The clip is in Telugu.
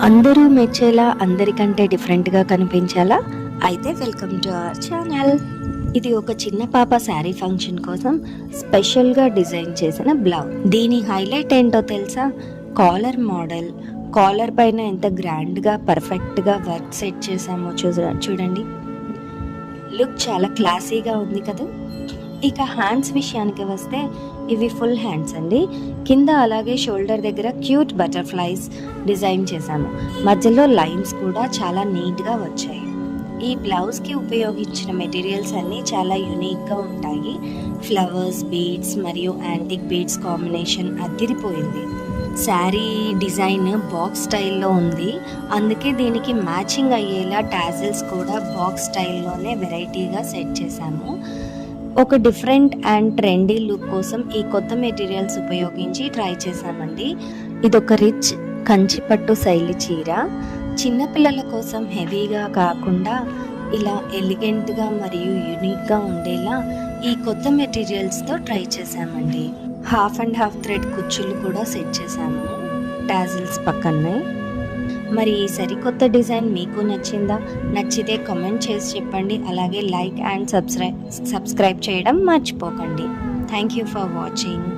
అందరూ మెచ్చేలా అందరికంటే డిఫరెంట్గా కనిపించాలా అయితే వెల్కమ్ టు అవర్ ఛానల్. ఇది ఒక చిన్న పాప శారీ ఫంక్షన్ కోసం స్పెషల్గా డిజైన్ చేసిన బ్లౌజ్. దీని హైలైట్ ఏంటో తెలుసా? Caller model. కాలర్ పైన ఎంత గ్రాండ్గా పర్ఫెక్ట్గా వర్క్ సెట్ చేసామో చూడండి. లుక్ చాలా క్లాసీగా ఉంది కదా. ఇక హ్యాండ్స్ విషయానికి వస్తే ఇవి ఫుల్ హ్యాండ్స్ అండి. కింద అలాగే షోల్డర్ దగ్గర క్యూట్ బటర్ఫ్లైస్ డిజైన్ చేశాము. మధ్యలో లైన్స్ కూడా చాలా నీట్గా వచ్చాయి. ఈ బ్లౌజ్కి ఉపయోగించిన మెటీరియల్స్ అన్నీ చాలా యూనిక్గా ఉంటాయి. ఫ్లవర్స్, బీడ్స్ మరియు యాంటిక్ బీడ్స్ కాంబినేషన్ అదిరిపోయింది. శారీ డిజైన్ బాక్స్ స్టైల్లో ఉంది, అందుకే దీనికి మ్యాచింగ్ అయ్యేలా టాజిల్స్ కూడా బాక్స్ స్టైల్లోనే వెరైటీగా సెట్ చేశాము. ఒక డిఫరెంట్ అండ్ ట్రెండీ లుక్ కోసం ఈ కొత్త మెటీరియల్స్ ఉపయోగించి ట్రై చేశామండి. ఇదొక రిచ్ కంచిపట్టు శైలి చీర. చిన్నపిల్లల కోసం హెవీగా కాకుండా ఇలా ఎలిగెంట్గా మరియు యూనిక్గా ఉండేలా ఈ కొత్త మెటీరియల్స్తో ట్రై చేశామండి. హాఫ్ అండ్ హాఫ్ థ్రెడ్ కుచ్చులు కూడా సెట్ చేశాము టాజిల్స్ పక్కనే. మరి ఈ సరికొత్త డిజైన్ మీకు నచ్చిందా? నచ్చితే కామెంట్ చేసి చెప్పండి. అలాగే లైక్ అండ్ సబ్స్క్రైబ్ చేయడం మర్చిపోకండి. Thank you for watching.